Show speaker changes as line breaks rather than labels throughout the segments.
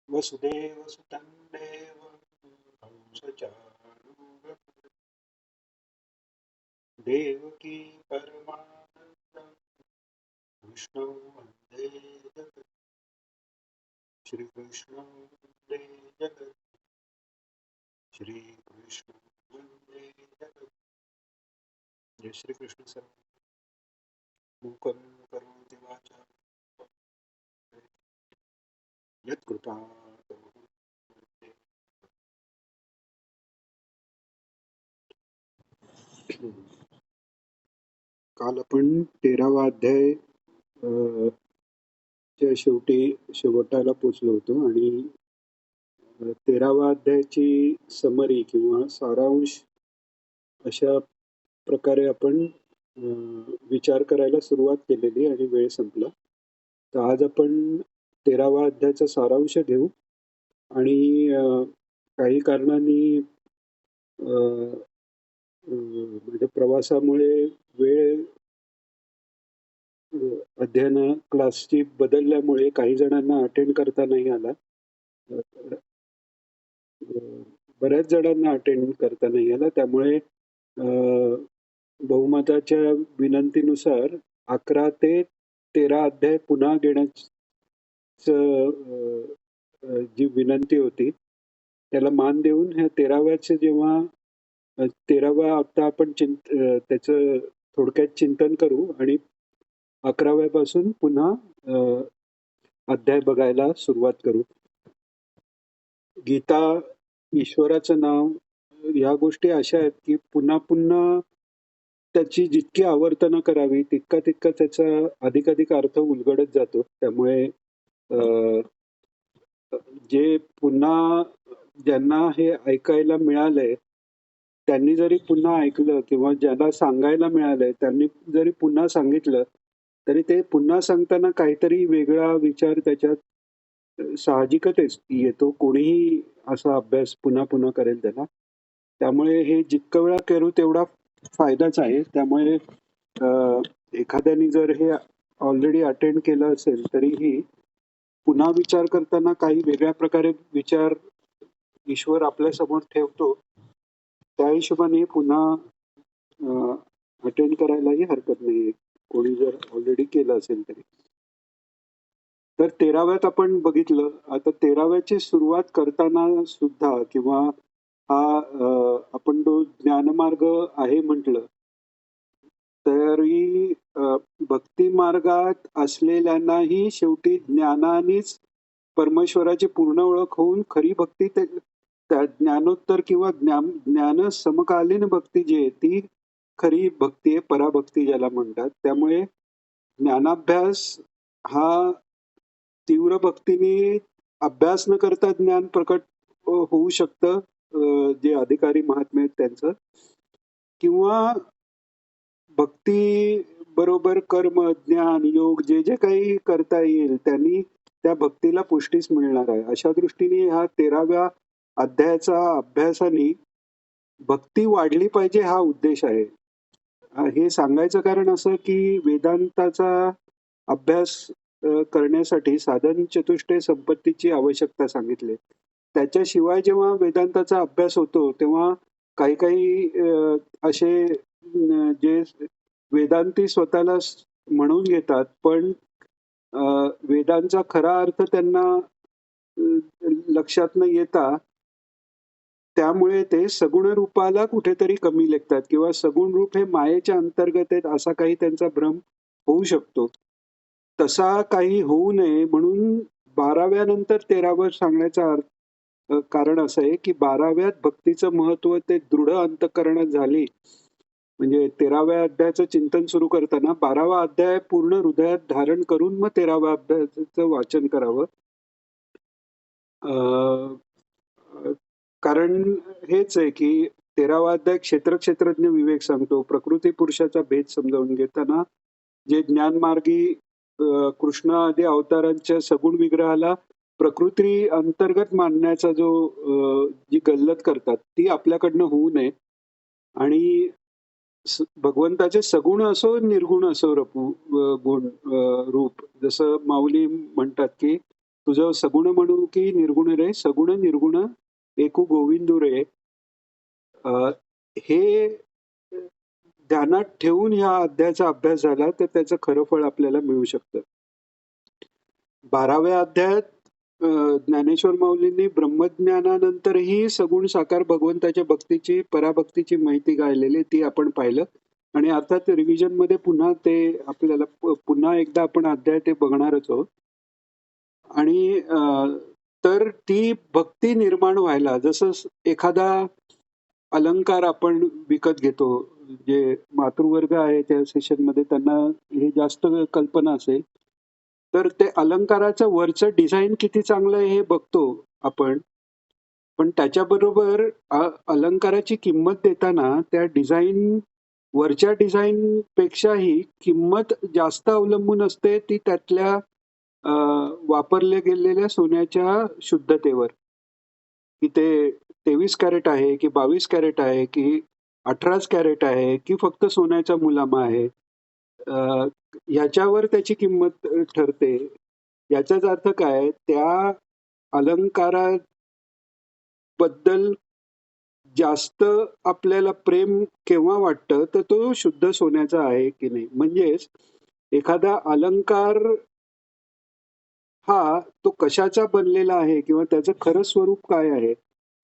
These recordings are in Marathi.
वसुदेवसुतं देवं कंसचाणूरमर्दनं देवकी परमानन्दं कृष्णं वन्दे जगत् श्रीकृष्णं वन्दे जगत् श्रीकृष्णं वन्दे जगत् जय श्रीकृष्ण सर मूकं करोति वाचा यत्कृपां काल आपण 13वा अध्याय च्या शेवटाला पोचलो होतो आणि 13वा अध्यायाची समरी किंवा सारांश अशा प्रकारे आपण विचार करायला सुरुवात केलेली आणि वेळ संपला. तर आज आपण 13वा अध्यायाचा सारांश घेऊ आणि काही कारणांनी म्हणजे प्रवासामुळे वेळ अध्ययन क्लासची बदलल्यामुळे काही जणांना अटेंड करता नाही आला. बऱ्याच जणांना अटेंड करता नाही आला. त्यामुळे बहुमताच्या विनंतीनुसार 11 ते 13 अध्याय पुन्हा घेण्याचं जी विनंती होती त्याला मान देऊन ह्या 13व्याचे जेव्हा 13वा हप्ता आपण त्याचं थोडक्यात चिंतन करू आणि 11व्यापासून पुन्हा अध्याय बघायला सुरुवात करू. गीता, ईश्वराचं नाव या गोष्टी अशा आहेत की पुन्हा पुन्हा त्याची जितकी आवर्तनं करावी तितका तितका त्याचा अधिकाधिक अर्थ उलगडत जातो. त्यामुळे जे पुन्हा ज्यांना हे ऐकायला मिळालंय त्यांनी जरी पुन्हा ऐकलं किंवा ज्यांना सांगायला मिळालंय त्यांनी जरी पुन्हा सांगितलं तरी ते पुन्हा सांगताना काहीतरी वेगळा विचार त्याच्यात साहजिकच येतो. कोणीही असा अभ्यास पुन्हा पुन्हा करेल त्याला. त्यामुळे हे जितकं वेळा करू तेवढा फायदाच आहे. त्यामुळे एखाद्याने जर हे ऑलरेडी अटेंड केलं असेल तरीही पुन्हा विचार करताना काही वेगळ्या प्रकारे विचार ईश्वर आपल्या समोर ठेवतो. त्या हिशोबाने पुन्हा अटेंड करायलाही हरकत नाहीये कोणी जर ऑलरेडी केलं असेल तरी. तर 13व्यात आपण बघितलं. आता 13व्याची सुरुवात करताना सुद्धा किंवा हा आपण तो ज्ञानमार्ग आहे म्हटलं तरी भक्ती मार्गात असलेल्यांनाही शेवटी ज्ञानानेच परमेश्वराची पूर्ण ओळख होऊन खरी भक्ती त्या ज्ञानोत्तर किंवा ज्ञान समकालीन भक्ती जी आहे ती खरी भक्ती आहे, पराभक्ती ज्याला म्हणतात. त्यामुळे ज्ञानाभ्यास हा तीव्र भक्तीने अभ्यास न करता ज्ञान प्रकट होऊ शकतं, जे अधिकारी महात्मे आहेत त्यांचं, किंवा भक्ती बरोबर कर्म, ज्ञान, योग जे जे काही करता येईल त्यांनी त्या भक्तीला पुष्टीच मिळणार आहे. अशा दृष्टीने ह्या 13व्या अध्यायाचा अभ्यासाने भक्ती वाढली पाहिजे हा उद्देश आहे. हे सांगायचं कारण असं की वेदांताचा अभ्यास करण्यासाठी साधन चतुष्टय संपत्तीची आवश्यकता सांगितली. त्याच्याशिवाय जेव्हा वेदांताचा अभ्यास होतो तेव्हा काही काही असे जे वेदांती स्वतःला म्हणून घेतात पण वेदांचा खरा अर्थ त्यांना लक्षात न येता त्यामुळे ते सगुण रूपाला कुठेतरी कमी लेखतात किंवा सगुण रूप हे मायेच्या अंतर्गत आहेत असा काही त्यांचा भ्रम होऊ शकतो. तसा काही होऊ नये म्हणून 12व्या नंतर 13वं सांगण्याचं कारण असं आहे की 12व्यात भक्तीचं महत्व ते दृढ अंतःकरणात झाली. म्हणजे 13व्या अध्यायाचं चिंतन सुरू करताना 12वा अध्याय पूर्ण हृदयात धारण करून मग 13व्या अध्यायाचं वाचन करावं. कारण हेच आहे की 13वा अध्याय क्षेत्रज्ञ विवेक सांगतो. प्रकृती पुरुषाचा भेद समजावून घेताना जे ज्ञानमार्गी कृष्ण आदी अवतारांच्या सगुण विग्रहाला प्रकृती अंतर्गत मानण्याचा जो जी गल्लत करतात ती आपल्याकडनं होऊ नये आणि भगवंताचे सगुण असो निर्गुण असो गुण रूप, जसं माऊली म्हणतात की तुझं सगुण म्हणू की निर्गुण रे, सगुण निर्गुण एकू गोविंदू रे. हे ध्यानात ठेवून ह्या अध्यायाचा अभ्यास झाला तर त्याचं खरं फळ आपल्याला मिळू शकतं. 12व्या अध्यायात ज्ञानेश्वर माऊलींनी ब्रह्मज्ञानानंतरही सगुण साकार भगवंताच्या भक्तीची, पराभक्तीची माहिती गायलेली ती आपण पाहिलं. आणि अर्थात रिव्हिजन मध्ये पुन्हा ते आपल्याला पुन्हा एकदा आपण अध्याय ते बघणारच आहोत. आणि तर ती भक्ती निर्माण व्हायला, जसं एखादा अलंकार आपण विकत घेतो, जे मातृवर्ग आहे त्या सेशन मध्ये त्यांना हे जास्त कल्पना असेल, तर ते अलंकाराचं वरचं डिझाईन किती चांगलं आहे हे बघतो आपण, पण त्याच्याबरोबर अलंकाराची किंमत देताना त्या डिझाईन वरच्या डिझाईन पेक्षाही किंमत जास्त अवलंबून असते ती त्यातल्या वापरल्या गेलेल्या सोन्याच्या शुद्धतेवर, की ते 23 कॅरेट आहे की 22 कॅरेट आहे की 18 कॅरेट आहे की फक्त सोन्याचा मुलामा आहे, ह्याच्यावर त्याची किंमत ठरते. याचाच अर्थ काय, त्या अलंकाराबद्दल जास्त आपल्याला प्रेम केव्हा वाटतं तर तो शुद्ध सोन्याचा आहे की नाही. म्हणजेच एखादा अलंकार हा तो कशाचा बनलेला आहे किंवा त्याचं खरं स्वरूप काय आहे.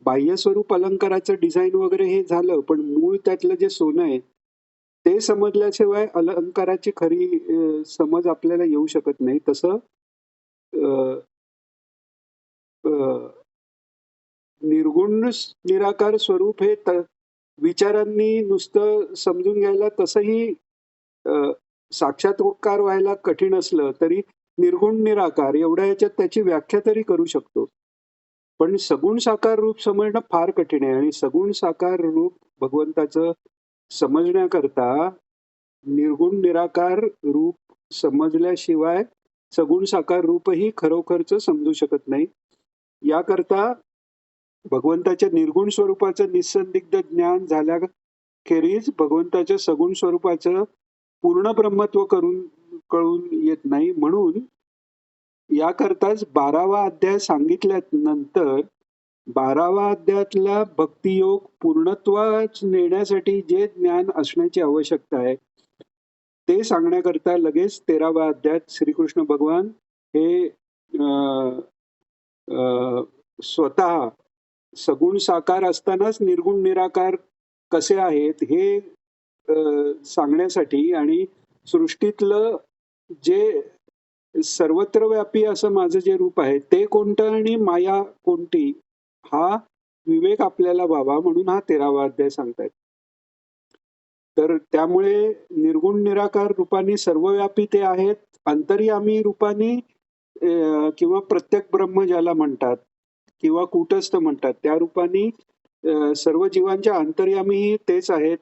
बाह्य स्वरूप अलंकाराचं डिझाईन वगैरे हे झालं, पण मूळ त्यातलं जे सोनं आहे ते समजल्याशिवाय अलंकाराची खरी समज आपल्याला येऊ शकत नाही. तसं निर्गुण निराकार स्वरूप हे विचारांनी नुसतं समजून घ्यायला तसंही साक्षात्कार व्हायला कठीण असलं तरी निर्गुण निराकार एवढ्या ह्याच्यात त्याची व्याख्या तरी करू शकतो. पण सगुण साकार रूप समजणं फार कठीण आहे. आणि सगुण साकार रूप भगवंताचं समजण्याकरता निर्गुण निराकार रूप समजल्याशिवाय सगुण साकार रूपही खरोखरच समजू शकत नाही. याकरता भगवंताच्या निर्गुण स्वरूपाचं निसंदिग्ध ज्ञान झाल्याखेरीज भगवंताच्या सगुण स्वरूपाचं पूर्ण ब्रह्मत्व कळून येत नाही. म्हणून याकरताच 12वा अध्याय सांगितल्यानंतर 12व्या अध्यायातला भक्तियोग पूर्णत्वाच नेण्यासाठी जे ज्ञान असण्याची आवश्यकता आहे ते सांगण्याकरता लगेच 13व्या अध्यायात श्रीकृष्ण भगवान हे स्वतः सगुण साकार असतानाच निर्गुण निराकार कसे आहेत हे सांगण्यासाठी आणि सृष्टीतलं जे सर्वत्र व्यापी असं माझं जे रूप आहे ते कोणतं आणि माया कोणती हा विवेक आपल्याला व्हावा म्हणून हा 13वा अध्याय सांगतायत. तर त्यामुळे निर्गुण निराकार रूपाने सर्वव्यापी ते आहेत. अंतर्यामी रूपाने किंवा प्रत्येक ब्रह्म ज्याला म्हणतात किंवा कूटस्थ म्हणतात त्या रूपाने सर्व जीवांच्या अंतर्यामीही तेच आहेत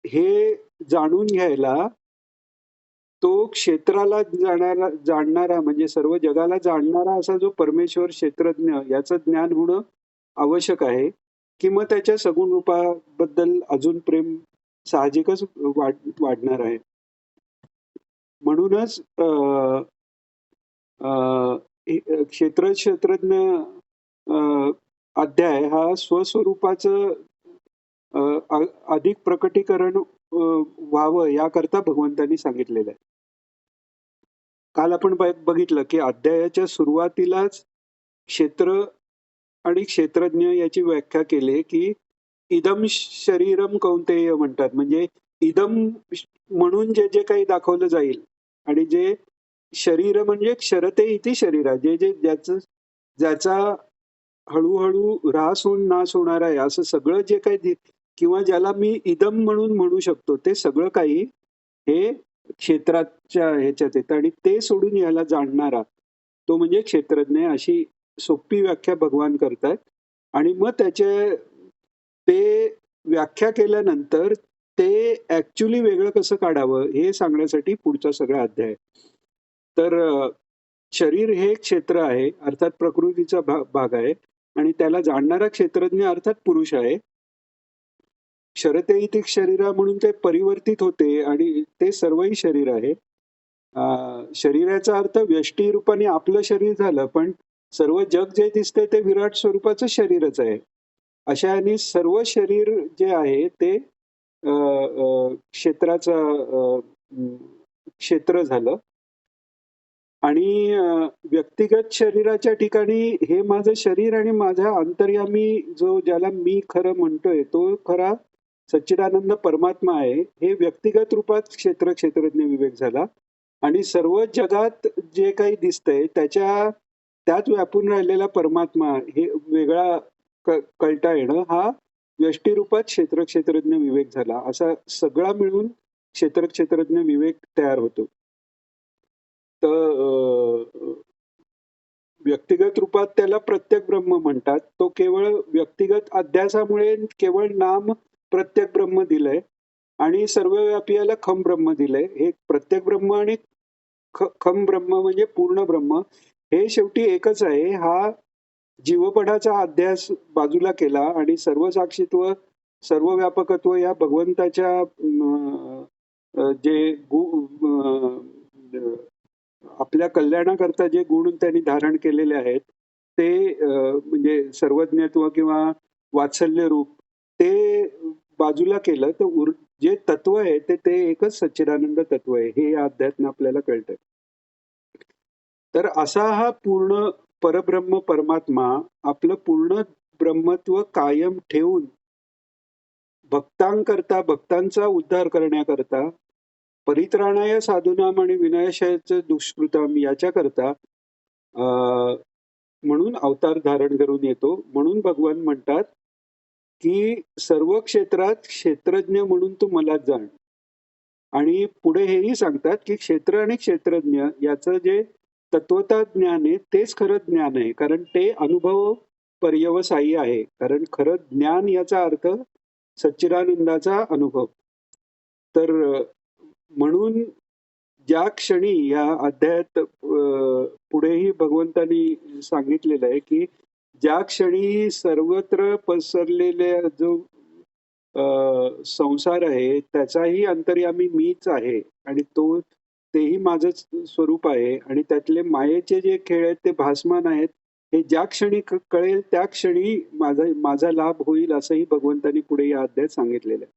हे जाणून घ्यायला तो क्षेत्राला जाणणारा म्हणजे सर्व जगाला जाणणारा असा जो परमेश्वर क्षेत्रज्ञ याचं ज्ञान होणं आवश्यक आहे. कि मग त्याच्या सगुण रूपाबद्दल अजून प्रेम साहजिकच वाढणार आहे. म्हणूनच क्षेत्रज्ञ अध्याय हा स्वस्वरूपाचं अधिक प्रकटीकरण व्हावं याकरता भगवंतांनी सांगितलेलं आहे. काल आपण बघितलं की अध्यायाच्या सुरुवातीलाच क्षेत्र आणि क्षेत्रज्ञ याची व्याख्या केली की इदम शरीरम कौंतेय म्हणतात. म्हणजे इदम म्हणून जे जे काही दाखवलं जाईल आणि जे शरीर म्हणजे क्षरते इति शरीरा, जे जे ज्याचा हळूहळू ऱ्हास होऊन नाश होणार आहे असं सगळं जे काही किंवा ज्याला मी इदम म्हणून म्हणू शकतो ते सगळं काही हे क्षेत्राच्या ह्याच्यात येतं आणि ते सोडून याला जाणणारा तो म्हणजे क्षेत्रज्ञ अशी सोपी व्याख्या भगवान करतात. आणि मग त्याचे ते व्याख्या केल्यानंतर ते ऍक्च्युली वेगळं कसं काढावं हे सांगण्यासाठी पुढचा सगळा अध्याय. तर शरीर हे क्षेत्र आहे अर्थात प्रकृतीचा भाग आहे आणि त्याला जाणणारा क्षेत्रज्ञ अर्थात पुरुष आहे. क्षरते इति शरीरा म्हणून ते परिवर्तित होते आणि ते सर्वही शरीर आहे. शरीराचा अर्थ व्यष्टी रूपाने आपलं शरीर झालं, पण सर्व जग जे दिसतंय ते विराट स्वरूपाचं शरीरच आहे. अशा ह्यानी सर्व शरीर जे आहे ते क्षेत्राचं क्षेत्र झालं. आणि व्यक्तिगत शरीराच्या ठिकाणी हे माझं शरीर आणि माझा अंतर्यामी जो ज्याला मी खरं म्हणतोय तो खरा सच्चिदानंद परमात्मा आहे. हे व्यक्तिगत रूपात क्षेत्रज्ञ विवेक झाला. आणि सर्व जगात जे काही दिसतंय त्यात व्यापून राहिलेला परमात्मा हे वेगळा कळता येणं हा व्यष्टीरूपात क्षेत्रज्ञ विवेक झाला. असा सगळा मिळून क्षेत्रज्ञ विवेक तयार होतो. तर व्यक्तिगत रूपात त्याला प्रत्यक्ष ब्रह्म म्हणतात. तो केवळ व्यक्तिगत अध्यासामुळे केवळ नाम प्रत्यक्ष ब्रह्म दिलंय आणि सर्वव्यापी याला खम ब्रह्म दिलंय. हे प्रत्यक्ष ब्रह्म आणि खम ब्रह्म म्हणजे पूर्ण ब्रह्म हे शेवटी एकच आहे. हा जीवपणाचा अध्यास बाजूला केला आणि सर्व साक्षीत्व सर्व व्यापकत्व या भगवंताच्या जे आपल्या कल्याणाकरता जे गुण त्यांनी धारण केलेले आहेत ते म्हणजे सर्वज्ञत्व किंवा वात्सल्य रूप ते बाजूला केलं तर जे तत्व आहे ते एकच सच्चिदानंद तत्व आहे हे या अध्यात्म आपल्याला कळतं. तर असा हा पूर्ण परब्रह्म परमात्मा आपलं पूर्ण ब्रह्मत्व कायम ठेवून भक्तांचा उद्धार करण्याकरता परित्राणाय साधूनाम आणि विनाशाचं दुष्कृतम याच्याकरता म्हणून अवतार धारण करून येतो. म्हणून भगवान म्हणतात की सर्व क्षेत्रात क्षेत्रज्ञ म्हणून तू मला जाण. आणि पुढे हेही सांगतात की क्षेत्र आणि क्षेत्रज्ञ याचं जे तत्वता ज्ञान आहे तेच खरं ज्ञान आहे. कारण ते अनुभव पर्यवसायी आहे. कारण खरं ज्ञान याचा अर्थ सच्चिदानंदाचा अनुभव. तर म्हणून ज्या क्षणी या अध्यायात पुढेही भगवंतांनी सांगितलेलं आहे की ज्या क्षणी सर्वत्र पसरलेल्या जो संसार आहे त्याचाही अंतर्यामी मीच आहे आणि तेही माझंच स्वरूप आहे आणि त्यातले मायेचे जे खेळ आहेत ते भासमान आहेत. हे ज्या क्षणी कळेल त्या क्षणी माझा लाभ होईल असंही भगवंतांनी पुढे या अध्यायात सांगितलेलं आहे.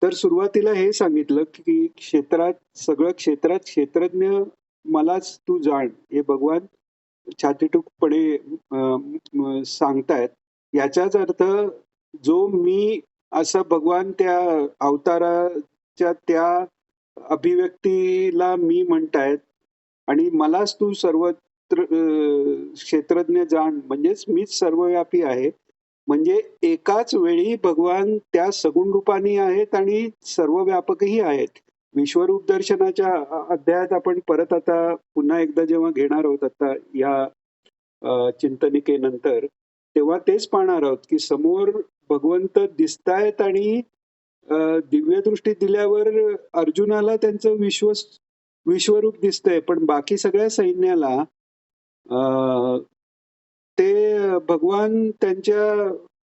तर सुरुवातीला हे सांगितलं की क्षेत्रात क्षेत्रज्ञ मलाच तू जाण हे भगवान छातीटूकपणे सांगतायत. याचाच अर्थ जो मी असं भगवान त्या अवताराच्या त्या अभिव्यक्तीला मी म्हणतायत आणि मलाच तू सर्वत्र क्षेत्रज्ञ जाण म्हणजेच मीच सर्वव्यापी आहे. म्हणजे एकाच वेळी भगवान त्या सगुण रूपाने आहेत आणि सर्वव्यापकही आहेत. विश्वरूप दर्शनाच्या अध्यायात आपण परत आता पुन्हा एकदा जेव्हा घेणार आहोत आता या चिंतनिकेनंतर तेव्हा तेच पाहणार आहोत की समोर भगवंत दिसतायत आणि दिव्यदृष्टी दिल्यावर अर्जुनाला त्यांचं विश्वरूप दिसतंय पण बाकी सगळ्या सैन्याला ते भगवान त्यांच्या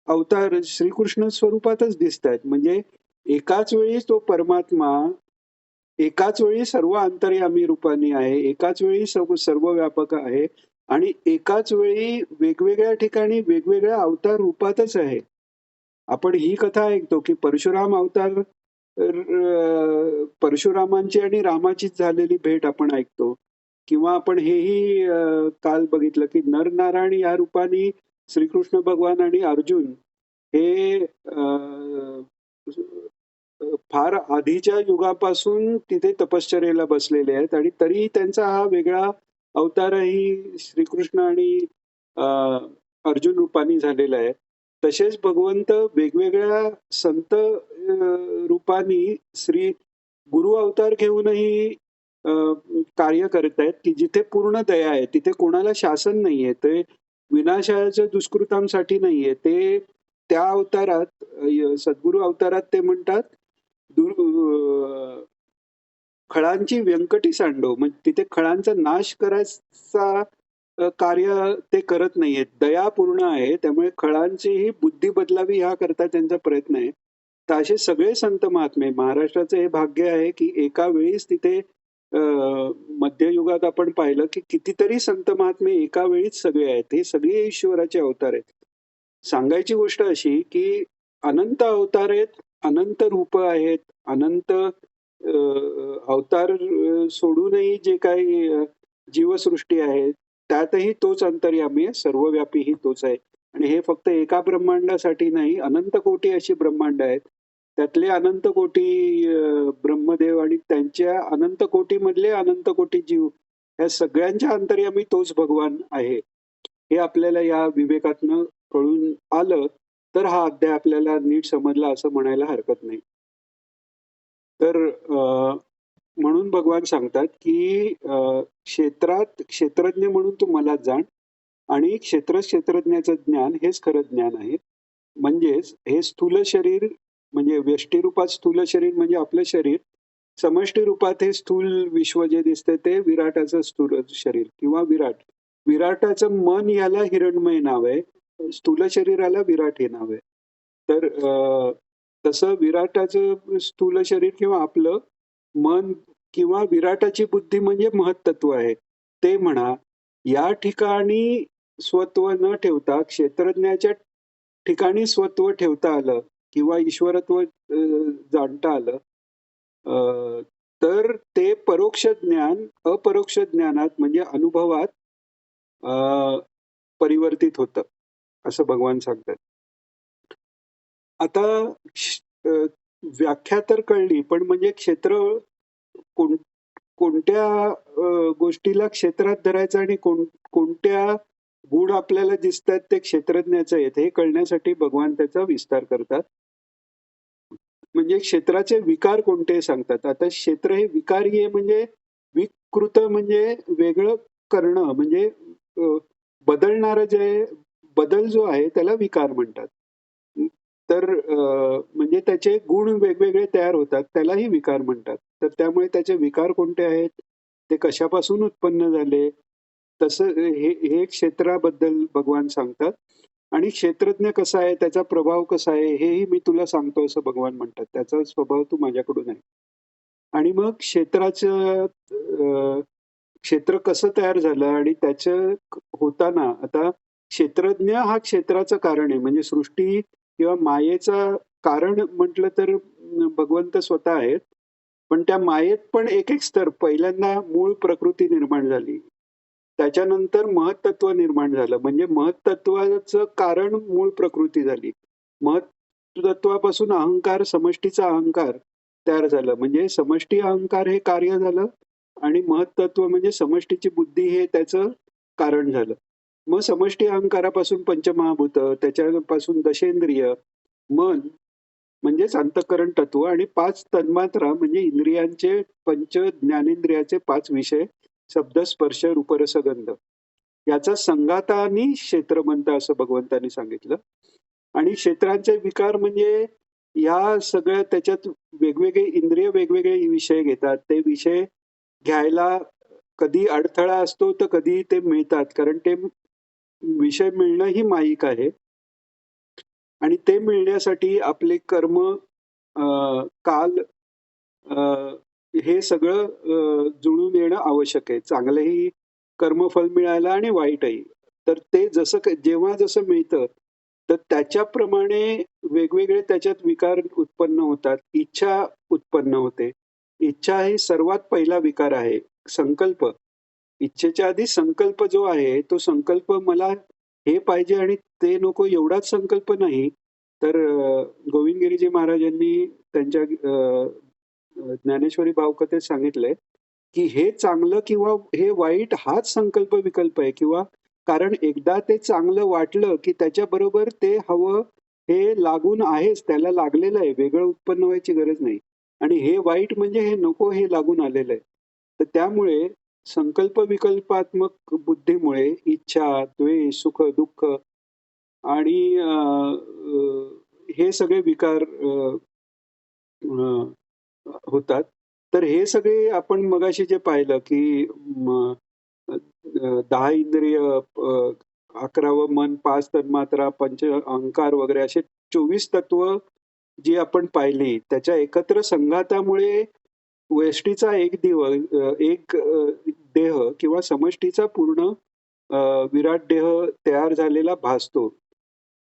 अवतार श्रीकृष्ण स्वरूपातच दिसतायत. म्हणजे एकाच वेळी तो परमात्मा एकाच वेळी सर्व अंतर्यामी रूपाने आहे, एकाच वेळी सर्व व्यापक आहे आणि एकाच वेळी वेगवेगळ्या ठिकाणी वेगवेगळ्या अवतार रूपातच आहे. आपण ही कथा ऐकतो की परशुराम अवतार परशुरामांची आणि रामाचीच झालेली भेट आपण ऐकतो. किंवा आपण हेही काल बघितलं की नरनारायण या रूपाने श्रीकृष्ण भगवान आणि अर्जुन हे फार आधीच्या युगापासून तिथे तपश्चर्येला बसलेले आहेत आणि तरी त्यांचा हा वेगळा अवतारही श्रीकृष्ण आणि अर्जुन रूपाने झालेला आहे. तसेच भगवंत वेगवेगळ्या संत रूपाने गुरु अवतार घेऊनही कार्य करत आहेत की जिथे पूर्ण दया आहे, तिथे कोणाला शासन नाहीये, ते विनाशाच्या दुष्कृतांसाठी नाहीये. ते त्या अवतारात सद्गुरु अवतारात ते म्हणतात खळांची व्यंकटी सांडो. म्हणजे तिथे खळांचा नाश करायचा कार्य ते करत नाहीयेत. दया पूर्ण आहे त्यामुळे खळांचीही बुद्धी बदलावी हा करता त्यांचा प्रयत्न आहे. तर असे सगळे संत महात्मे महाराष्ट्राचं हे भाग्य आहे की एका वेळीच तिथे मध्ययुगात आपण पाहिलं की कितीतरी संत महात्मे एका वेळीच सगळे आहेत. हे सगळे ईश्वराचे अवतार आहेत. सांगायची गोष्ट अशी की अनंत अवतार आहेत, अनंत रूप आहेत, अनंत अवतार सोडूनही जे काही जीवसृष्टी आहे, त्यातही तोच अंतर्यामी आहे, सर्वव्यापीही तोच आहे. आणि हे फक्त एका ब्रह्मांडासाठी नाही, अनंत कोटी अशी ब्रह्मांड आहेत. त्यातले अनंत कोटी ब्रह्मदेव आणि त्यांच्या अनंत कोटीमधले अनंत कोटी जीव, या सगळ्यांच्या अंतर्यामी तोच भगवान आहे. हे आपल्याला या विवेकातनं कळून आलं तर हा अध्याय आपल्याला नीट समजला असं म्हणायला हरकत नाही. तर म्हणून भगवान सांगतात की क्षेत्रात क्षेत्रज्ञ म्हणून तू मला जाण आणि क्षेत्रज्ञाचं ज्ञान हेच खरं ज्ञान आहे. म्हणजेच हे स्थूल शरीर म्हणजे व्यष्टी रूपात स्थूल शरीर म्हणजे आपलं शरीर, समष्टी रूपात हे स्थूल विश्व जे दिसते ते विराटाचं स्थूल शरीर किंवा विराट. विराटाचं मन याला हिरण्मय नाव आहे, स्थूल शरीराला विराट हे नाव आहे. तर तसं विराटाचं स्थूल शरीर किंवा आपलं मन किंवा विराटाची बुद्धी म्हणजे महत्तत्व आहे ते म्हणा. या ठिकाणी स्वत्व न ठेवता क्षेत्रज्ञाच्या ठिकाणी स्वत्व ठेवता आलं किंवा ईश्वरत्व जाणता आलं तर ते परोक्ष ज्ञान अपरोक्ष ज्ञानात म्हणजे अनुभवात परिवर्तित होतं असं भगवान सांगतात. आता व्याख्या तर कळली, पण म्हणजे क्षेत्र कोणत्या गोष्टीला क्षेत्रात धरायचं आणि कोणत्या गुण आपल्याला दिसतात ते क्षेत्रज्ञाचं आहेत हे कळण्यासाठी भगवान त्याचा विस्तार करतात. म्हणजे क्षेत्राचे विकार कोणते सांगतात. आता क्षेत्र हे विकारी आहे म्हणजे विकृत म्हणजे वेगळं करणं म्हणजे बदलणारं जे बदल जो आहे त्याला विकार म्हणतात. तर म्हणजे त्याचे गुण वेगवेगळे तयार होतात त्यालाही विकार म्हणतात. तर त्यामुळे त्याचे विकार कोणते आहेत, ते कशापासून उत्पन्न झाले, तसं हे क्षेत्राबद्दल भगवान सांगतात. आणि क्षेत्रज्ञ कसा आहे, त्याचा प्रभाव कसा आहे हेही मी तुला सांगतो असं भगवान म्हणतात. त्याचा स्वभाव तू माझ्याकडून आहे. आणि मग क्षेत्राचं क्षेत्र कसं तयार झालं आणि त्याचं होताना आता क्षेत्रज्ञ हा क्षेत्राचं कारण आहे. म्हणजे सृष्टी किंवा मायेचं कारण म्हटलं तर भगवंत स्वतः आहेत. पण त्या मायेत पण एक एक स्तर, पहिल्यांदा मूळ प्रकृती निर्माण झाली, त्याच्यानंतर महत्तत्व निर्माण झालं. म्हणजे महत्तत्वाचं कारण मूळ प्रकृती झाली. महत्तत्वापासून अहंकार, समष्टीचा अहंकार तयार झालं. म्हणजे समष्टी अहंकार हे कार्य झालं आणि महत्तत्व म्हणजे समष्टीची बुद्धी हे त्याचं कारण झालं. मग समष्टी अहंकारापासून पंचमहाभूत, त्याच्यापासून दशेंद्रिय, मन म्हणजेच अंतःकरण तत्व आणि 5 तन्मात्रा म्हणजे इंद्रियांचे पंच ज्ञानेंद्रियाचे 5 विषय, शब्द, स्पर्श, रूप, रस, गंध याचा संघातानी क्षेत्र म्हणतं असं भगवंतांनी सांगितलं. आणि क्षेत्रांचे विकार म्हणजे या सगळ्या त्याच्यात वेगवेगळे इंद्रिय वेगवेगळे विषय घेतात. ते विषय घ्यायला कधी अडथळा असतो तर कधी ते मिळतात, कारण ते विषय मिळणं ही माईक आहे. आणि ते मिळण्यासाठी आपले कर्म, काल हे सगळं जुळून येणं आवश्यक आहे. चांगलंही कर्मफल मिळायला आणि वाईटही. तर ते जसं जेव्हा जसं मिळतं तर त्याच्याप्रमाणे वेगवेगळे त्याच्यात विकार उत्पन्न होतात. इच्छा उत्पन्न होते. इच्छा ही सर्वात पहिला विकार आहे. संकल्प, इच्छेच्या आधी संकल्प जो आहे तो संकल्प मला हे पाहिजे आणि ते नको एवढाच संकल्प नाही. तर गोविंदगिरीजी महाराजांनी त्यांच्या ज्ञानेश्वरी भावकथेत सांगितलंय की हे चांगलं किंवा हे वाईट हाच संकल्प विकल्प आहे. किंवा कारण एकदा ते चांगलं वाटलं की त्याच्याबरोबर ते हवं हे लागून आहेच, त्याला लागलेलं आहे, वेगळं उत्पन्न व्हायची गरज नाही. आणि हे वाईट म्हणजे हे नको हे लागून आलेलं आहे. तर त्यामुळे संकल्प विकल्पात्मक बुद्धीमुळे इच्छा, द्वेष, सुख, दुःख आणि हे सगळे विकार होतात. तर हे सगळे आपण मगाशी जे पाहिलं की 10 इंद्रिय, 11वं मन, 5 तन्मात्रा, पंच अहंकार वगैरे असे 24 तत्व जी आपण पाहिली, त्याच्या एकत्र संघातामुळे व्यष्टीचा एक एक देह किंवा समष्टीचा पूर्ण विराट देह तयार झालेला भासतो.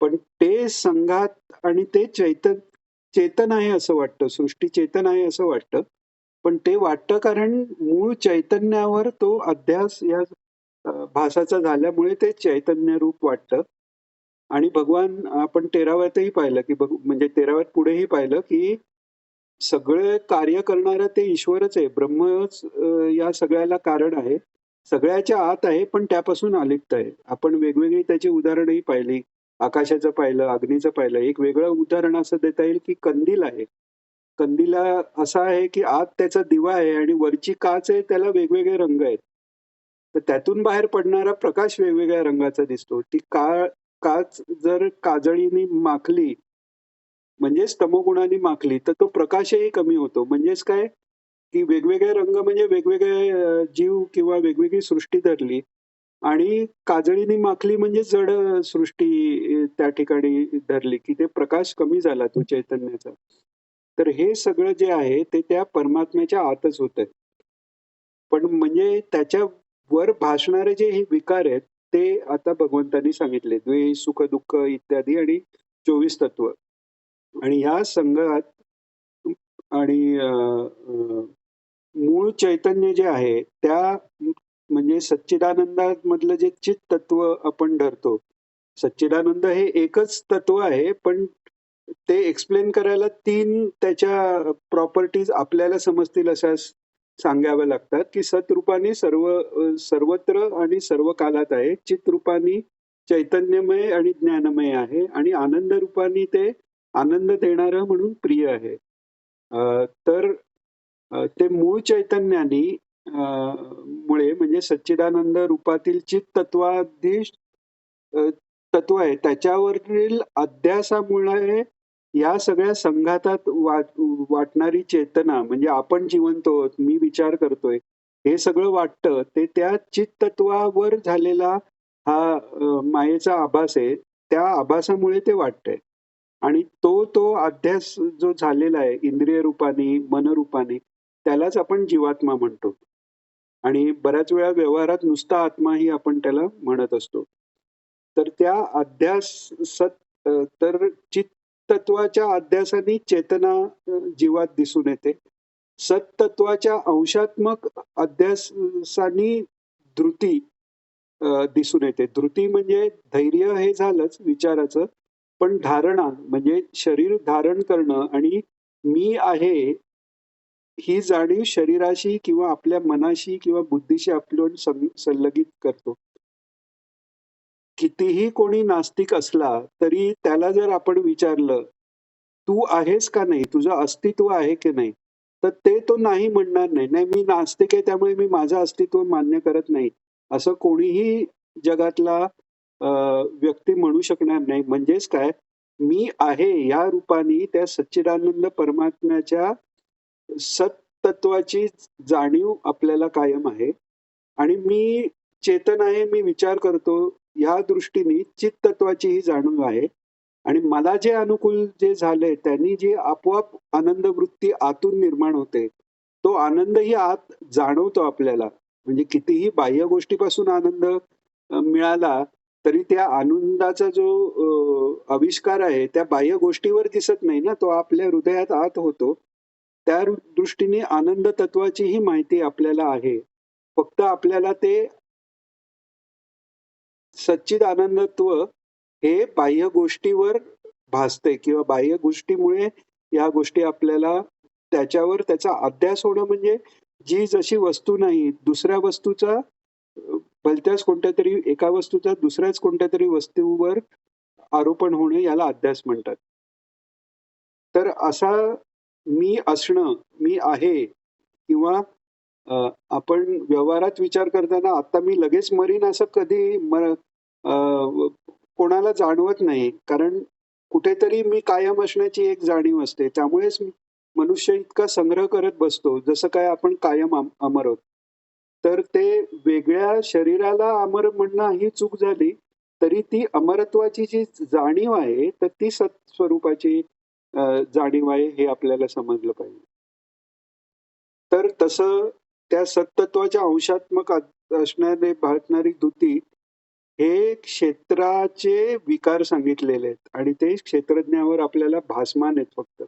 पण ते संघात आणि ते चेतन आहे असं वाटतं. सृष्टी चेतन आहे असं वाटतं. पण ते वाटतं कारण मूळ चैतन्यावर तो अध्यास या भासाचा झाल्यामुळे ते चैतन्य रूप वाटतं. आणि भगवान आपण 13व्यातही पाहिलं, की म्हणजे 13व्यात पुढेही पाहिलं, की सगळं कार्य करणारं ते ईश्वरच आहे. ब्रह्मच या सगळ्याला कारण आहे. सगळ्याच्या आत आहे, पण त्यापासून अलिप्त आहे. आपण वेगवेगळी त्याची उदाहरणंही पाहिली. आकाशाचं पाहिलं, अग्नीचं पाहिलं. एक वेगळं उदाहरण असं देता येईल, की कंदील आहे. कंदिला असा आहे, की आत त्याचा दिवा आहे आणि वरची काच आहे, त्याला वेगवेगळे रंग आहेत. तर त्यातून बाहेर पडणारा प्रकाश वेगवेगळ्या रंगाचा दिसतो. ती काच जर काजळीने माखली म्हणजेच तमोगुणाने माखली, तर तो प्रकाशही कमी होतो. म्हणजेच काय, की वेगवेगळे रंग म्हणजे वेगवेगळे जीव किंवा वेगवेगळी सृष्टी धरली आणि काजळीने माखली म्हणजे जड सृष्टी त्या ठिकाणी धरली, की ते प्रकाश कमी झाला तो चैतन्याचा. तर हे सगळं जे आहे ते त्या परमात्म्याच्या आतच होतंय. पण म्हणजे त्याच्या वर भासणारे जे हे विकार आहेत, ते आता भगवंतांनी सांगितले. द्वेष, सुख, दुःख इत्यादी आणि 24 तत्व. आणि ह्या संघात आणि मूळ चैतन्य जे आहे त्या म्हणजे सच्चिदानंदामधलं जे चित तत्व आपण धरतो. सच्चिदानंद हे एकच तत्व आहे, पण ते एक्सप्लेन करायला 3 त्याच्या प्रॉपर्टीज आपल्याला समजतील अशा सांगाव्या लागतात, की सतरूपाने सर्वत्र आणि सर्व कालात आहे. चित्रूपाने चैतन्यमय आणि ज्ञानमय आहे आणि आनंद रूपाने ते आनंद देणारं म्हणून प्रिय आहे. तर ते मूळ चैतन्याने मुळे म्हणजे सच्चिदानंद रूपातील चित अ, तत्व आहे त्याच्यावरील अध्यासामुळे या सगळ्या संघातात वाटणारी चेतना म्हणजे आपण जिवंत आहोत, मी विचार करतोय, हे सगळं वाटतं ते त्या चित तत्वावर झालेला हा मायेचा आभास आहे. त्या आभासामुळे ते वाटतंय. आणि तो अध्यास जो झालेला आहे इंद्रिय रूपाने, मन रूपाने, त्यालाच आपण जीवात्मा म्हणतो. आणि बऱ्याच वेळा व्यवहारात नुसता आत्माही आपण त्याला म्हणत असतो. तर त्या अध्यास तर चित्तत्वाच्या अध्यासाने चेतना जीवात दिसून येते. सत्तत्वाच्या अंशात्मक अध्यासानी धृती दिसून येते. धृती म्हणजे धैर्य हे झालंच विचाराचं, पण धारणा म्हणजे शरीर धारण करणं आणि मी आहे ही जाणीव शरीराशी किंवा आपल्या मनाशी किंवा बुद्धीशी आपण संलगित करतो. कितीही कोणी नास्तिक असला तरी त्याला जर आपण विचारलं, "तू आहेस का नाही? तुझं अस्तित्व आहे की नाही?" तर ते तो नाही म्हणणार नाही. "नाही, मी नास्तिक आहे त्यामुळे मी माझं अस्तित्व मान्य करत नाही." असं कोणीही जगातला अ, व्यक्ती म्हणू शकणार नाही. म्हणजेच काय, मी आहे या रूपाने त्या सच्चिदानंद परमात्म्याच्या सत्तत्वाची जाणीव आपल्याला कायम आहे आणि मी चेतन आहे, मी विचार करतो या दृष्टीने चित्तत्वाची ही जाणीव आहे आणि मला जे अनुकूल जे झालंय त्यांनी जी आपोआप आनंद वृत्ती आतून निर्माण होते, तो आनंदही आत जाणवतो आपल्याला. म्हणजे कितीही बाह्य गोष्टीपासून आनंद मिळाला तरी त्या आनंदाचा जो आविष्कार आहे त्या बाह्य गोष्टीवर दिसत नाही ना, तो आपल्या हृदयात आत होतो. त्या दृष्टीने आनंद तत्वाचीही माहिती आपल्याला आहे. फक्त आपल्याला ते सच्चिद आनंदत्व हे बाह्य गोष्टीवर भासते किंवा बाह्य गोष्टीमुळे या गोष्टी आपल्याला त्याच्यावर त्याचा अध्यास होणं म्हणजे जी जशी वस्तू नाही दुसऱ्या वस्तूचा भलत्याच कोणत्यातरी एका वस्तूचा दुसऱ्याच कोणत्यातरी वस्तूवर आरोपण होणे याला अध्यास म्हणतात. तर असा मी असणं, मी आहे किंवा आपण व्यवहारात विचार करताना आता मी लगेच मरीन असं कधी कोणाला जाणवत नाही. कारण कुठेतरी मी कायम असण्याची एक जाणीव असते. त्यामुळेच मनुष्य इतका संग्रह करत बसतो. जसं काय आपण कायम अमर आहोत. तर ते वेगळ्या शरीराला अमर म्हणणं ही चूक झाली. तरी ती अमरत्वाची जी जाणीव आहे, तर ती सत्स्वरूपाची जाणीव आहे हे आपल्याला समजलं पाहिजे. तर तसं त्या सत्तत्वाच्या अंशात्मक असणारे भासणारी धुती हे क्षेत्राचे विकार सांगितलेले आहेत आणि ते क्षेत्रज्ञावर आपल्याला भासमान आहेत फक्त.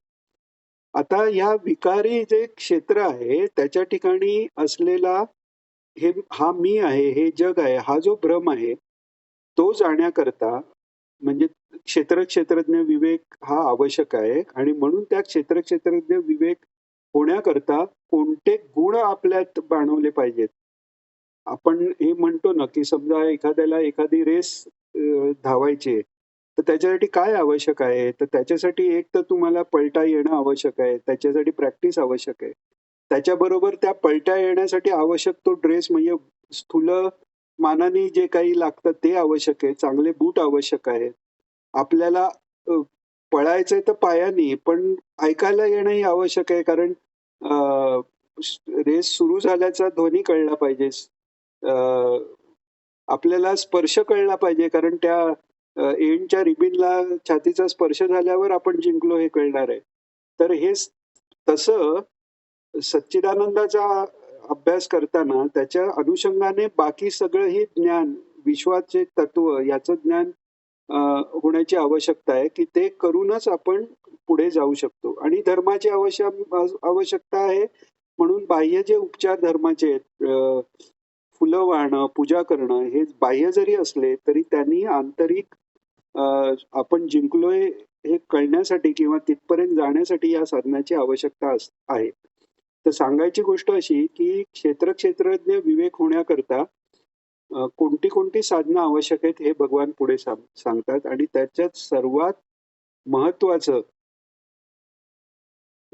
आता ह्या विकारी जे क्षेत्र आहे त्याच्या ठिकाणी असलेला हा मी आहे, हे जग आहे, हा जो भ्रम आहे तो जाण्याकरता म्हणजे क्षेत्रज्ञ विवेक हा आवश्यक आहे आणि म्हणून त्या क्षेत्रज्ञ विवेक होण्याकरता कोणते गुण आपल्यात बाणवले पाहिजेत. आपण हे म्हणतो ना, की समजा एखाद्याला एखादी रेस धावायची आहे, तर त्याच्यासाठी काय आवश्यक आहे? तर त्याच्यासाठी एक तर तुम्हाला पळता येणं आवश्यक आहे. त्याच्यासाठी प्रॅक्टिस आवश्यक आहे. त्याच्याबरोबर त्या पळता येण्यासाठी आवश्यक तो ड्रेस म्हणजे स्थूल मानाने जे काही लागतं ते आवश्यक आहे. चांगले बूट आवश्यक आहेत. आपल्याला अ, पळायचंय तर पायानी, पण ऐकायला येणंही आवश्यक आहे. कारण रेस सुरू झाल्याचा ध्वनी कळला पाहिजे. अ, आपल्याला स्पर्श कळला पाहिजे कारण त्या एंडच्या रिबिनला छातीचा स्पर्श झाल्यावर आपण जिंकलो हे कळणार आहे. तर हे तसं सच्चिदानंदाचा अभ्यास करताना त्याच्या अनुषंगाने बाकी सगळंही ज्ञान, विश्वाचे तत्व याचं ज्ञान अ, होण्याची आवश्यकता आहे, की ते करूनच आपण पुढे जाऊ शकतो. आणि धर्माची आवश्यकता आहे म्हणून बाह्य जे उपचार धर्माचे आहेत, फुलं वाहणं, पूजा करणं हे बाह्य जरी असले तरी त्यांनी आंतरिक अ, आपण जिंकलोय हे कळण्यासाठी किंवा तिथपर्यंत जाण्यासाठी या साधनाची आवश्यकता आहे. तर सांगायची गोष्ट अशी, की क्षेत्रज्ञ विवेक होण्याकरता कोणती साधनं आवश्यक आहेत हे भगवान पुढे सांगतात आणि त्याच्यात सर्वात महत्वाचं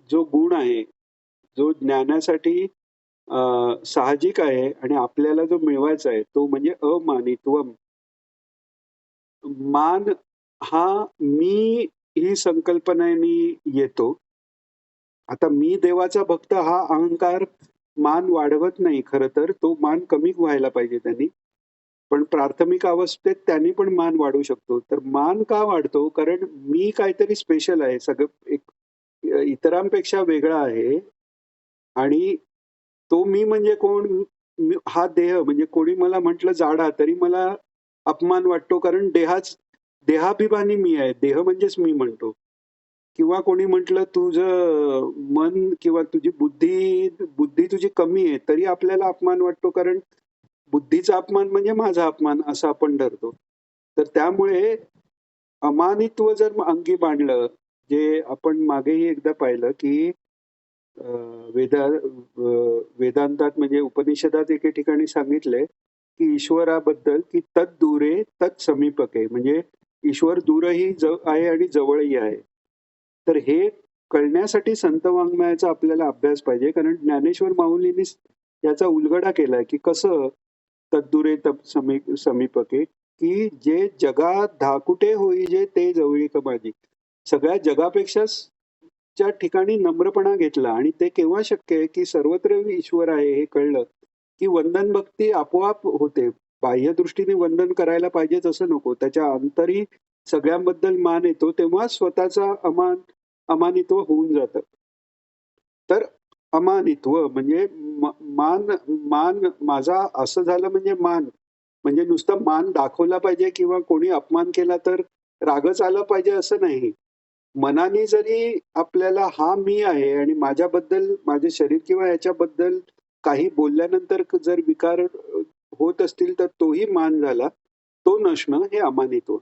जो गुण आहे, जो ज्ञानासाठी साहजिक आहे आणि आपल्याला जो मिळवायचा आहे तो म्हणजे अमानित्वम. मान हा मी ही संकल्पनेने येतो. आता मी देवाचा भक्त हा अहंकार मान वाढवत नाही खरं तर. तो मान कमी व्हायला पाहिजे त्यांनी. पण प्राथमिक अवस्थेत त्यांनी पण मान वाढू शकतो. तर मान का वाढतो? कारण मी काहीतरी स्पेशल आहे. सगळं एक इतरांपेक्षा वेगळा आहे आणि तो मी म्हणजे कोण? हा देह म्हणजे कोणी मला म्हटलं जाडा तरी मला अपमान वाटतो कारण देहाभिमानी मी आहे. देह म्हणजेच मी म्हणतो. किंवा कोणी म्हटलं तुझं मन किंवा तुझी बुद्धी तुझी कमी आहे तरी आपल्याला अपमान वाटतो कारण बुद्धीचा अपमान म्हणजे माझा अपमान असं आपण धरतो. तर त्यामुळे अमानित्व जर अंगी बाणलं, जे आपण मागेही एकदा पाहिलं, की अ, वेदांतात म्हणजे उपनिषदात एके ठिकाणी सांगितलंय, की ईश्वराबद्दल की तत् समीपके म्हणजे ईश्वर दूरही आहे आणि जवळही आहे. तर हे कळण्यासाठी संत वाङ्मयाचा आपल्याला अभ्यास पाहिजे कारण ज्ञानेश्वर माऊलींनी याचा उलगडा केलाय, की कसं तद्दुरे समीपके की जे जगात धाकुटे होई जे ते जवळीक माझी. सगळ्या जगापेक्षा च्या ठिकाणी नम्रपणा घेतला आणि ते केव्हा शक्य आहे, की सर्वत्र ईश्वर आहे हे कळलं, की वंदन भक्ती आपोआप होते. बाह्य दृष्टीने वंदन करायला पाहिजेच असं नको. त्याच्या अंतरी सगळ्यांबद्दल मान येतो तेव्हा स्वतःचा अमानित्व होऊन जातं. तर अमानित्व म्हणजे मान मान माझा असं झालं म्हणजे मान. म्हणजे नुसतं मान दाखवला पाहिजे किंवा कोणी अपमान केला तर रागच आला पाहिजे असं नाही. मनाने जरी आपल्याला हा मी आहे आणि माझ्याबद्दल माझे शरीर किंवा याच्याबद्दल काही बोलल्यानंतर जर विकार होत असतील तर तोही मान झाला. तो नसणं हे अमानित्व.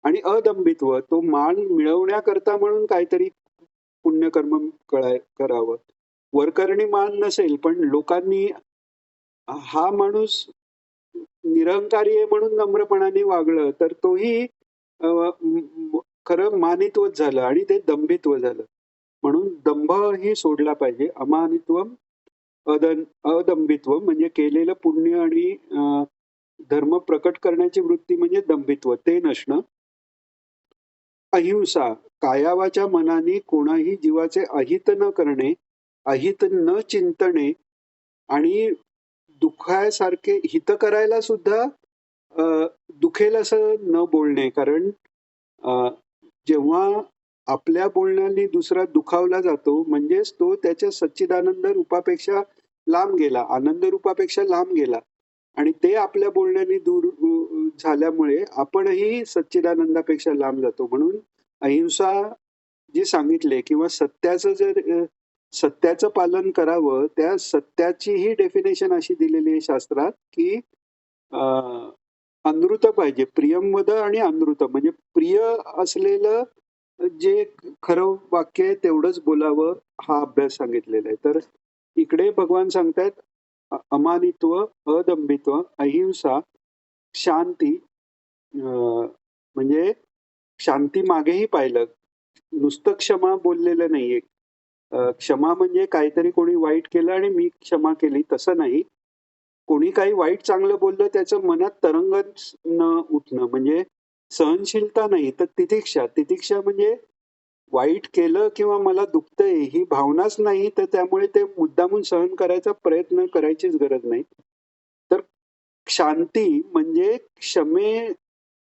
आणि अदंबित्व तो मान मिळवण्याकरता म्हणून काहीतरी पुण्यकर्म करावं. वरकरणी मान नसेल पण लोकांनी हा माणूस निरहंकारी आहे म्हणून नम्रपणाने वागलं तर तोही खरं मानित्वच झालं आणि ते दंभित्व झालं. म्हणून दंभ ही सोडला पाहिजे. अमानित्व अदंभित्व म्हणजे केलेलं पुण्य आणि धर्म प्रकट करण्याची वृत्ती म्हणजे दंभित्व ते नसणं. अहिंसा कायावाच्या मनाने कोणाही जीवाचे अहित न करणे, अहित न चिंतणे आणि दुखासारखे हित करायला सुद्धा दुखेल असं न बोलणे. कारण जेव्हा आपल्या बोलण्याने दुसरा दुखावला जातो म्हणजेच तो त्याच्या सच्चिदानंद रूपापेक्षा लांब गेला, आनंद रूपापेक्षा लांब गेला आणि ते आपल्या बोलण्याने दूर झाल्यामुळे आपणही सच्चिदानंदापेक्षा लांब जातो. म्हणून अहिंसा जी सांगितले किंवा सत्याचं जर सत्याचं पालन करावं, त्या सत्याचीही डेफिनेशन अशी दिलेली आहे शास्त्रात, की अनृत पाहिजे. प्रियंवद आणि अनृत म्हणजे प्रिय असलेलं जे खरं वाक्य आहे तेवढंच बोलावं, हा अभ्यास सांगितलेला आहे. तर इकडे भगवान सांगतायत अमानित्व, अदंभित्व, अहिंसा, शांती, म्हणजे शांती मागेही पाहिलं. नुसतं क्षमा बोललेलं नाहीये. क्षमा म्हणजे काहीतरी कोणी वाईट केलं आणि मी क्षमा केली तसं नाही. कोणी काही वाईट चांगलं बोललं त्याचं मनात तरंगच न उठणं म्हणजे सहनशीलता नाही तर तितिक्षा. तितिक्षा म्हणजे वाईट केलं किंवा मला दुखतंय ही भावनाच नाही तर त्यामुळे ते मुद्दामून सहन करायचा प्रयत्न करायचीच गरज नाही. तर शांती म्हणजे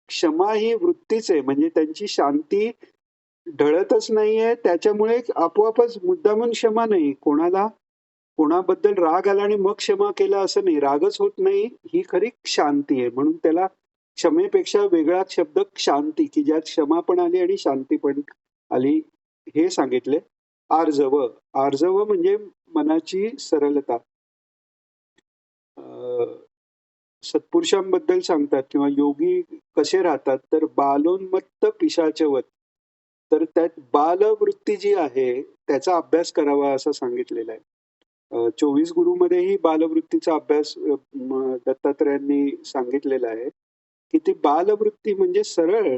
क्षमा ही वृत्तीच आहे म्हणजे त्यांची शांती ढळतच नाहीये त्याच्यामुळे आपोआपच मुद्दामून क्षमा नाही. कोणाबद्दल राग आला आणि मग क्षमा केला असं नाही. रागच होत नाही ही खरी शांती आहे. म्हणून त्याला क्षमेपेक्षा वेगळा शब्द शांती की ज्यात क्षमा पण आली आणि शांती पण आली हे सांगितले. आर्जव आर्जव म्हणजे मनाची सरलता. सत्पुरुषांबद्दल सांगतात किंवा योगी कसे राहतात तर बालोन्मत्त पिशाचवत. तर त्यात बालवृत्ती जी आहे त्याचा अभ्यास करावा असं सांगितलेलं आहे. 24 गुरुमध्येही बालवृत्तीचा अभ्यास दत्तात्रयांनी सांगितलेला आहे की ती बालवृत्ती म्हणजे सरळ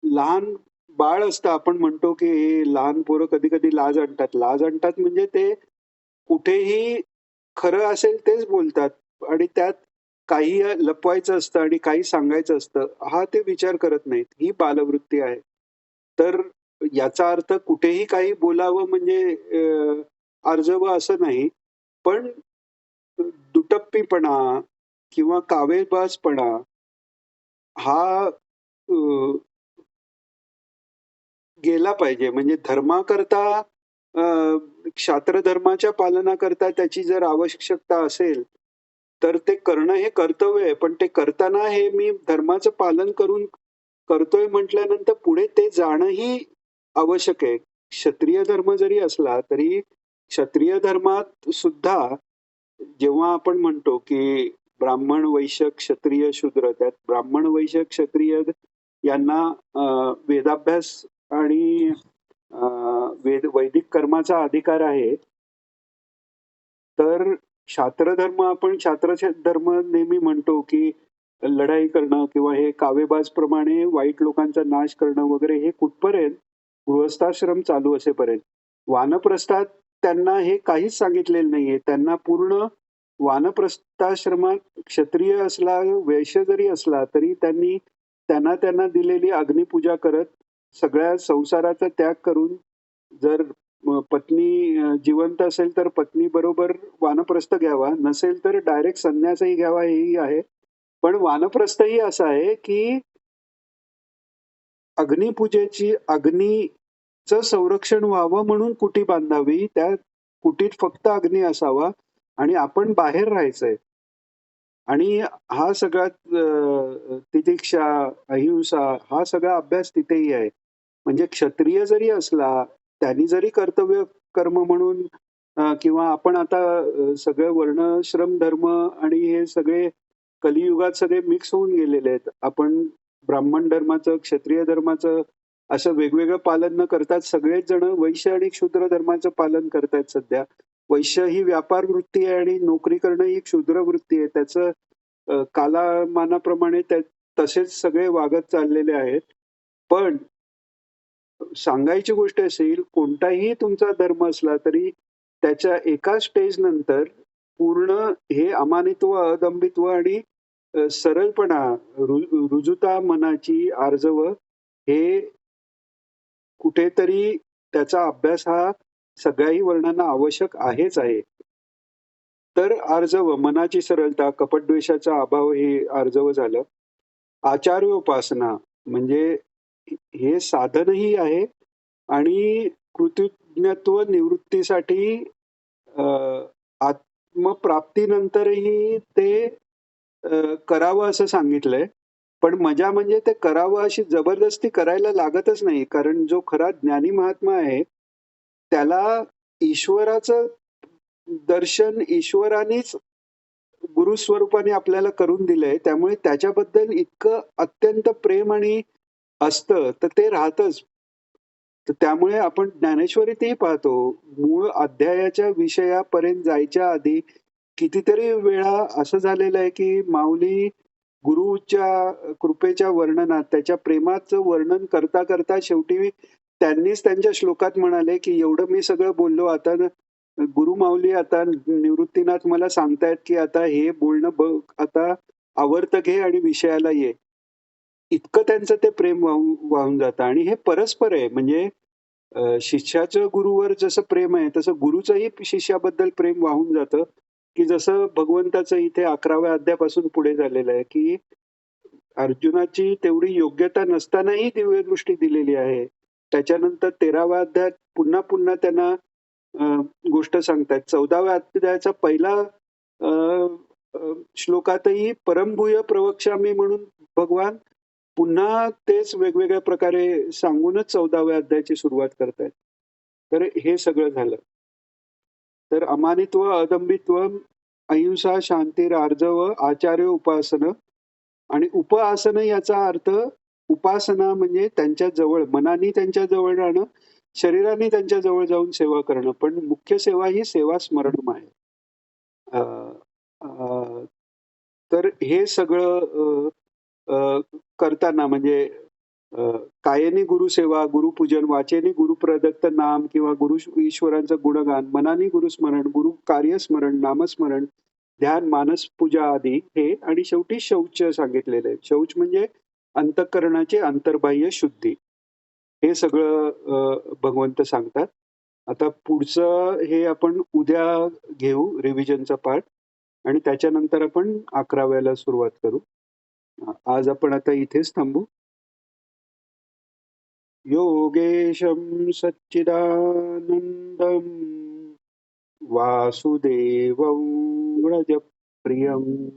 लहान बाळ असतं. आपण म्हणतो की हे लहान पोरं कधी कधी लाज आणतात. लाज आणतात म्हणजे ते कुठेही खरं असेल तेच बोलतात आणि त्यात काही लपवायचं असतं आणि काही सांगायचं असतं हा ते विचार करत नाहीत. ही बालवृत्ती आहे. तर याचा अर्थ कुठेही काही बोलावं म्हणजे आर्जव असं नाही. पण दुटप्पीपणा किंवा कावेबाजपणा हा गेला पाहिजे. म्हणजे धर्माकरता क्षात्र धर्माच्या पालनाकरता त्याची जर आवश्यकता असेल तर ते करणं हे कर्तव्य आहे. पण ते करताना हे मी धर्माचं पालन करून करतोय म्हटल्यानंतर पुढे ते जाणंही आवश्यक आहे. क्षत्रिय धर्म जरी असला तरी क्षत्रिय धर्मात सुद्धा जेव्हा आपण म्हणतो की ब्राह्मण, वैश्य, क्षत्रिय, शूद्र त्यात ब्राह्मण, वैश्य, क्षत्रिय यांना वेदाभ्यास आणि वैदिक कर्माचा अधिकार आहे. तर क्षात्रधर्म आपण क्षात्र धर्म नेहमी म्हणतो की लढाई करणं किंवा हे कावेबाजप्रमाणे वाईट लोकांचा नाश करणं वगैरे हे कुठपर्यंत गृहस्थाश्रम चालू असेपर्यंत. वानप्रस्थात त्यांना हे काहीच सांगितलेलं नाहीये. त्यांना पूर्ण वानप्रस्थाश्रमात क्षत्रिय असला, वैश्य जरी असला तरी त्यांना दिलेली अग्निपूजा करत सगळ्या संसाराचा त्याग करून जर पत्नी जिवंत असेल तर पत्नी बरोबर वानप्रस्थ घ्यावा, नसेल तर डायरेक्ट संन्यासही घ्यावा हेही आहे. पण वानप्रस्थही असं आहे की अग्नीचं संरक्षण व्हावं म्हणून कुटी बांधावी. त्या कुटीत फक्त अग्नी असावा आणि आपण बाहेर राहायचंय. आणि हा सगळा तितिक्षा, अहिंसा हा सगळा अभ्यास तिथेही आहे. म्हणजे क्षत्रिय जरी असला, त्यांनी जरी कर्तव्य कर्म म्हणून किंवा आपण आता सगळं वर्णश्रम धर्म आणि हे सगळे कलियुगात सगळे मिक्स होऊन गेलेले आहेत. आपण ब्राह्मण धर्माचं, क्षत्रिय धर्माचं असं वेगवेगळं पालन न करतात सगळेच जण वैश्य आणि क्षुद्र धर्माचं पालन करतायत सध्या. वैश्य ही व्यापार वृत्ती आहे आणि नोकरी करणं ही क्षुद्र वृत्ती आहे. त्याचं कालामानाप्रमाणे तसेच सगळे वागत चाललेले आहेत. पण सांगायची गोष्ट असेल कोणताही तुमचा धर्म असला तरी त्याच्या एका स्टेज नंतर पूर्ण हे अमानित्व, अदंभित्व आणि सरळपणा, रुजुता मनाची, आर्जव हे कुठेतरी त्याचा अभ्यास हा सगळ्याही वर्णांना आवश्यक आहेच आहे. तर आर्जव मनाची सरळता, कपटद्वेषाचा अभाव हे आर्जव झालं. आचार्योपासना म्हणजे हे साधनही आहे आणि कृतज्ञत्व निवृत्तीसाठी मग प्राप्तीनंतरही ते करावं असं सांगितलंय. पण मजा म्हणजे ते करावं अशी जबरदस्ती करायला लागतच नाही. कारण जो खरा ज्ञानी महात्मा आहे, त्याला ईश्वराचं दर्शन ईश्वरानेच गुरुस्वरूपाने आपल्याला करून दिलंय. त्यामुळे त्याच्याबद्दल इतकं अत्यंत प्रेम आणि असतं, तर ते राहतच. तर त्यामुळे आपण ज्ञानेश्वरीतही पाहतो, मूळ अध्यायाच्या विषयापर्यंत जायच्या आधी कितीतरी वेळा असं झालेलं आहे, की माऊली गुरुच्या कृपेच्या वर्णनात, त्याच्या प्रेमाचं वर्णन करता करता शेवटी त्यांनीच त्यांच्या श्लोकात म्हणाले, की एवढं मी सगळं बोललो, आता गुरु माऊली आता निवृत्तीनाथ मला सांगतायत, की आता हे बोलणं आता आवर्त घे आणि विषयाला ये. इतकं त्यांचं ते प्रेम वाहून वाहून जातं आणि हे परस्पर आहे. म्हणजे शिष्याचं गुरुवर जसं प्रेम आहे, तसं गुरुचंही शिष्याबद्दल प्रेम वाहून जातं, की जसं भगवंताचं इथे 11व्या अध्यायापासून पुढे झालेलं आहे, की अर्जुनाची तेवढी योग्यता नसतानाही दिव्यदृष्टी दिलेली आहे. त्याच्यानंतर 13व्या अध्यायात पुन्हा पुन्हा त्यांना अ, गोष्ट सांगतायत. 14व्या अध्यायाचा पहिला अ, अ, श्लोकातही परमभूय प्रवक्ष्यामी म्हणून भगवान पुन्हा तेच वेगवेगळ्या प्रकारे सांगूनच 14व्या अध्यायाची सुरुवात करतायत. तर हे सगळं झालं. तर अमानित्व, अदंबित्व, अहिंसा, शांती, आर्जव, आचार्य, उपासना आणि उपआसन याचा अर्थ उपासना म्हणजे त्यांच्या जवळ, मनाने त्यांच्या जवळ राहणं, शरीराने त्यांच्या जवळ जाऊन सेवा करणं. पण मुख्य सेवा ही सेवा स्मरणम आहे. अ, अ, तर हे सगळं अ, अ, करताना म्हणजे अ, कायेने गुरुसेवा, गुरुपूजन, वाचेने गुरुप्रदत्त नाम किंवा गुरु ईश्वरांचं गुणगान, मनाने गुरुस्मरण, गुरु कार्यस्मरण, नामस्मरण, ध्यान, मानस पूजा आदी हे आणि शेवटी शौच सांगितलेलं आहे. शौच म्हणजे अंतःकरणाची अंतर्बाह्य शुद्धी. हे सगळं भगवंत सांगतात. आता पुढचं हे आपण उद्या घेऊ रिव्हिजनचा पार्ट आणि त्याच्यानंतर आपण 11व्याला सुरुवात करू. आज आपण आता इथेच थांबू. योगेशं सच्चिदानन्दं वासुदेवं व्रजप्रियं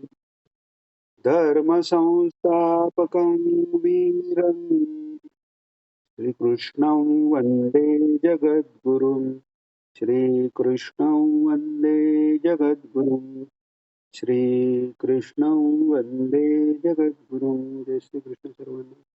धर्मसंस्थापकं वीरं श्रीकृष्णं वन्दे जगद्गुरुं श्रीकृष्णं वन्दे जगद्गुरुं श्रीकृष्णं वन्दे जगद्गुरुं. जय श्रीकृष्ण सर्वांना.